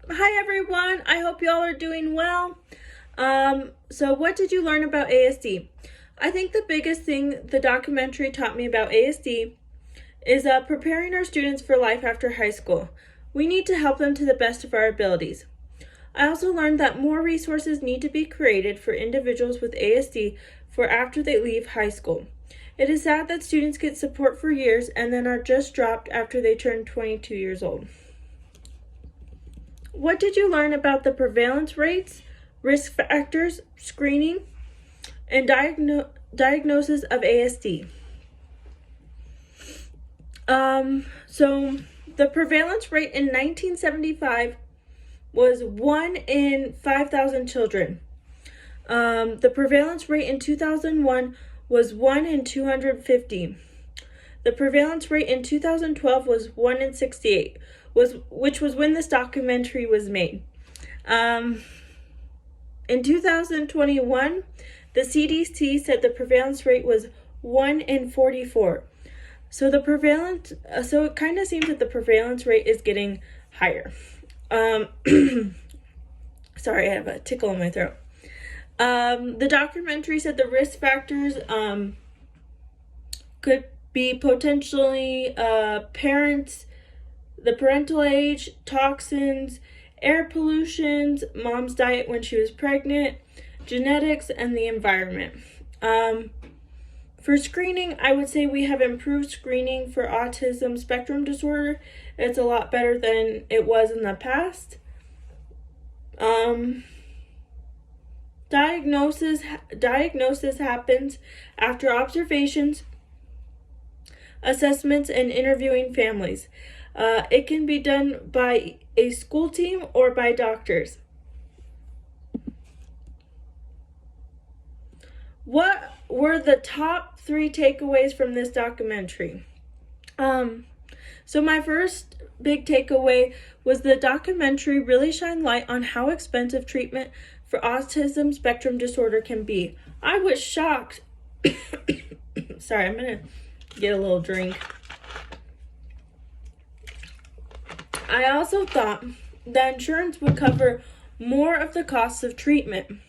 Hi everyone, I hope y'all are doing well. So what did you learn about ASD? I think the biggest thing the documentary taught me about ASD is preparing our students for life after high school. We need to help them to the best of our abilities. I also learned that more resources need to be created for individuals with ASD for after they leave high school. It is sad that students get support for years and then are just dropped after they turn 22 years old. What did you learn about the prevalence rates, risk factors, screening, and diagnosis of ASD? So the prevalence rate in 1975 was 1 in 5,000 children. The prevalence rate in 2001 was 1 in 250. The prevalence rate in 2012 was 1 in 68, which was when this documentary was made. In 2021, the CDC said the prevalence rate was 1 in 44. So it kind of seems that the prevalence rate is getting higher. Sorry, I have a tickle in my throat. The documentary said the risk factors could be potentially parents, the parental age, toxins, air pollutions, mom's diet when she was pregnant, genetics, and the environment. For screening, I would say we have improved screening for autism spectrum disorder. It's a lot better than it was in the past. Diagnosis happens after observations, assessments, and interviewing families. It can be done by a school team or by doctors. What were the top 3 takeaways from this documentary? So my first big takeaway was the documentary really shined light on how expensive treatment for autism spectrum disorder can be. I was shocked. Sorry, I'm gonna get a little drink. I also thought that insurance would cover more of the costs of treatment.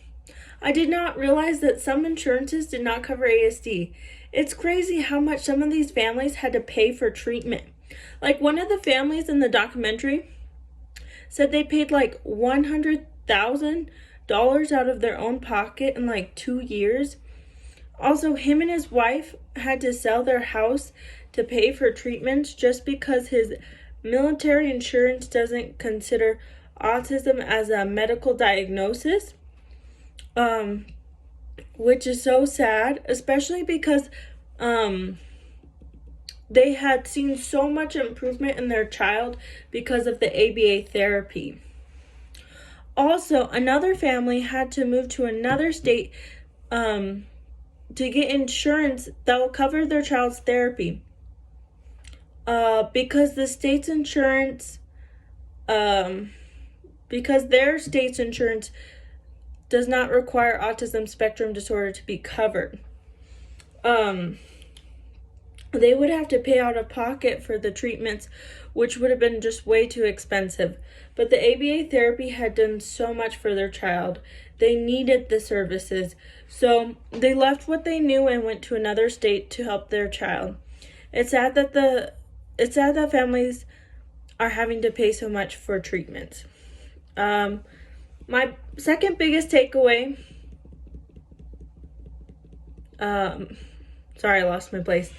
I did not realize that some insurances did not cover ASD. It's crazy how much some of these families had to pay for treatment. Like one of the families in the documentary said they paid like $100,000 out of their own pocket in like 2 years. Also, him and his wife had to sell their house to pay for treatments just because his military insurance doesn't consider autism as a medical diagnosis. Which is so sad, especially because they had seen so much improvement in their child because of the ABA therapy. Also, another family had to move to another state to get insurance that will cover their child's therapy. Because the state's insurance, because their state's insurance does not require autism spectrum disorder to be covered. They would have to pay out of pocket for the treatments, which would have been just way too expensive. But the ABA therapy had done so much for their child. They needed the services. So they left what they knew and went to another state to help their child. It's sad that families are having to pay so much for treatments. My second biggest takeaway, sorry, I lost my place.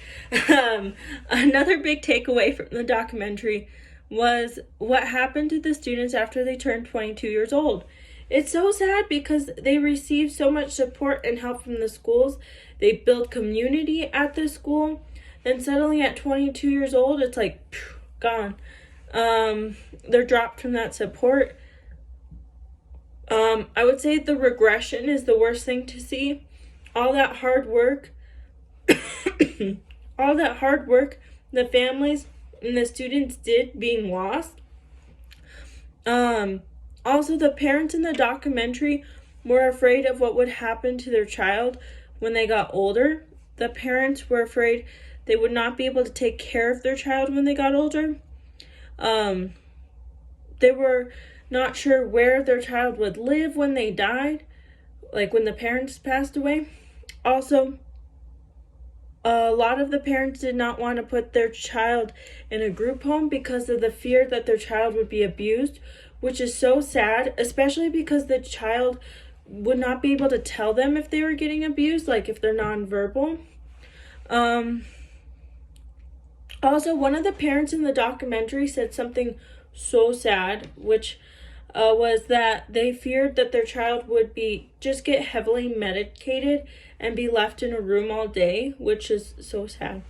Another big takeaway from the documentary was what happened to the students after they turned 22 years old. It's so sad because they received so much support and help from the schools. They built community at the school. Then suddenly at 22 years old, it's like, gone. They're dropped from that support. I would say the regression is the worst thing to see. All that hard work, the families and the students did being lost. Also, the parents in the documentary were afraid of what would happen to their child when they got older. The parents were afraid they would not be able to take care of their child when they got older. not sure where their child would live when they died, like when the parents passed away. Also, a lot of the parents did not want to put their child in a group home because of the fear that their child would be abused, which is so sad, especially because the child would not be able to tell them if they were getting abused, like if they're nonverbal. Also, one of the parents in the documentary said something so sad, which was that they feared that their child would just get heavily medicated and be left in a room all day, which is so sad.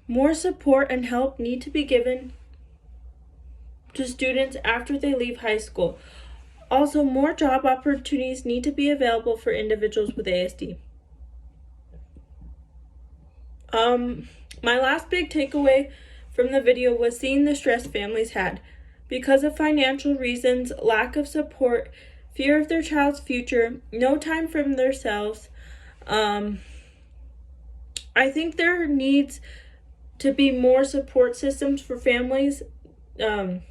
More support and help need to be given to students after they leave high school. Also, more job opportunities need to be available for individuals with ASD. My last big takeaway from the video was seeing the stress families had. Because of financial reasons, lack of support, fear of their child's future, no time for themselves, I think there needs to be more support systems for families that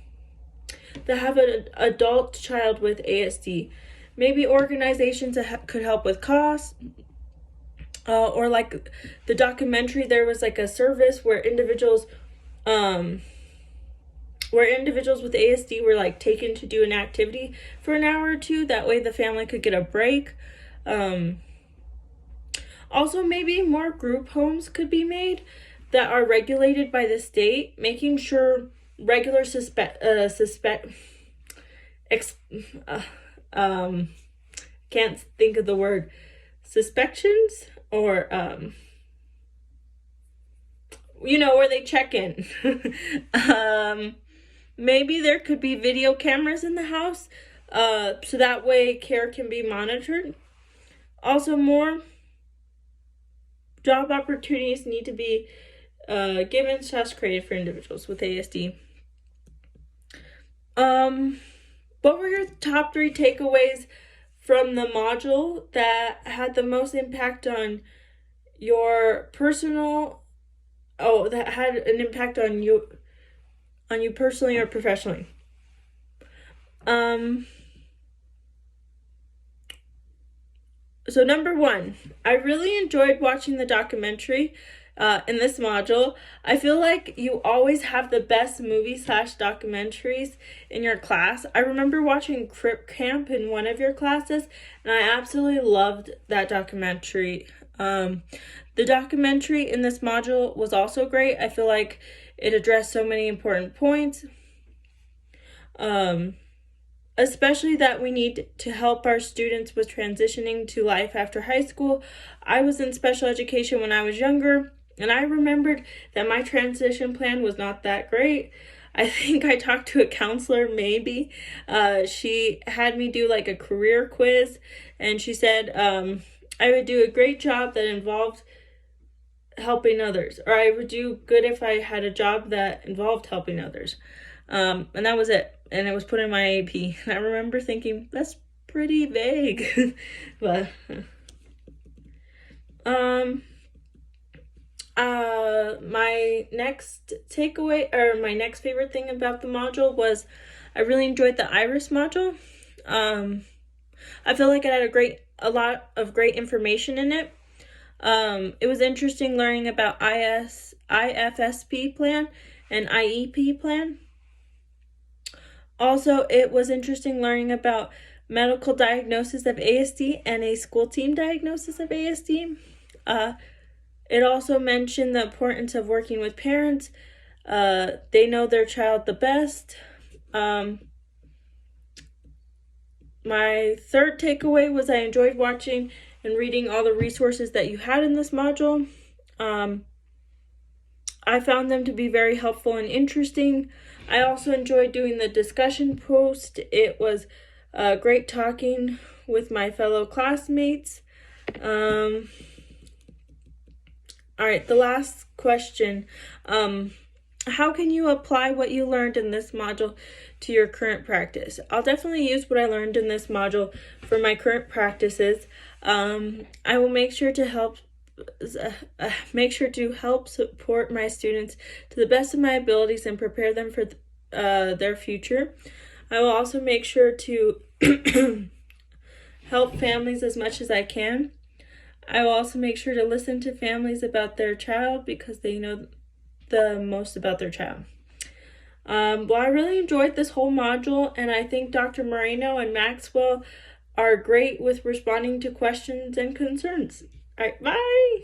have an adult child with ASD. Maybe organizations that could help with costs, or like the documentary, there was like a service where individuals with ASD were like taken to do an activity for an hour or two. That way the family could get a break. Also, maybe more group homes could be made that are regulated by the state, making sure regular can't think of the word, suspections, or where they check in. Maybe there could be video cameras in the house, so that way care can be monitored. Also, more job opportunities need to be given / created for individuals with ASD. What were your top 3 takeaways from the module that had the most impact on your that had an impact on you personally or professionally? So number 1, I really enjoyed watching the documentary in this module. I feel like you always have the best movie / documentaries in your class. I remember watching Crip Camp in one of your classes, and I absolutely loved that documentary. The documentary in this module was also great. I feel like it addressed so many important points, especially that we need to help our students with transitioning to life after high school. I was in special education when I was younger, and I remembered that my transition plan was not that great. I think I talked to a counselor, maybe. She had me do like a career quiz, and she said I would do a great job that involved helping others, or I would do good if I had a job that involved helping others. And that was it. And it was put in my AP. And I remember thinking, that's pretty vague. But my next takeaway, or my next favorite thing about the module was I really enjoyed the IRIS module. I feel like it had a lot of great information in it. It was interesting learning about IFSP plan and IEP plan. Also, it was interesting learning about medical diagnosis of ASD and a school team diagnosis of ASD. It also mentioned the importance of working with parents. They know their child the best. My third takeaway was I enjoyed watching and reading all the resources that you had in this module. I found them to be very helpful and interesting. I also enjoyed doing the discussion post. It was great talking with my fellow classmates. All right, the last question. How can you apply what you learned in this module to your current practice? I'll definitely use what I learned in this module for my current practices. I will make sure to help make sure to help support my students to the best of my abilities and prepare them for their future. I will also make sure to help families as much as I can. I will also make sure to listen to families about their child because they know the most about their child. Well, I really enjoyed this whole module, and I think Dr. Moreno and Maxwell are great with responding to questions and concerns. All right, bye!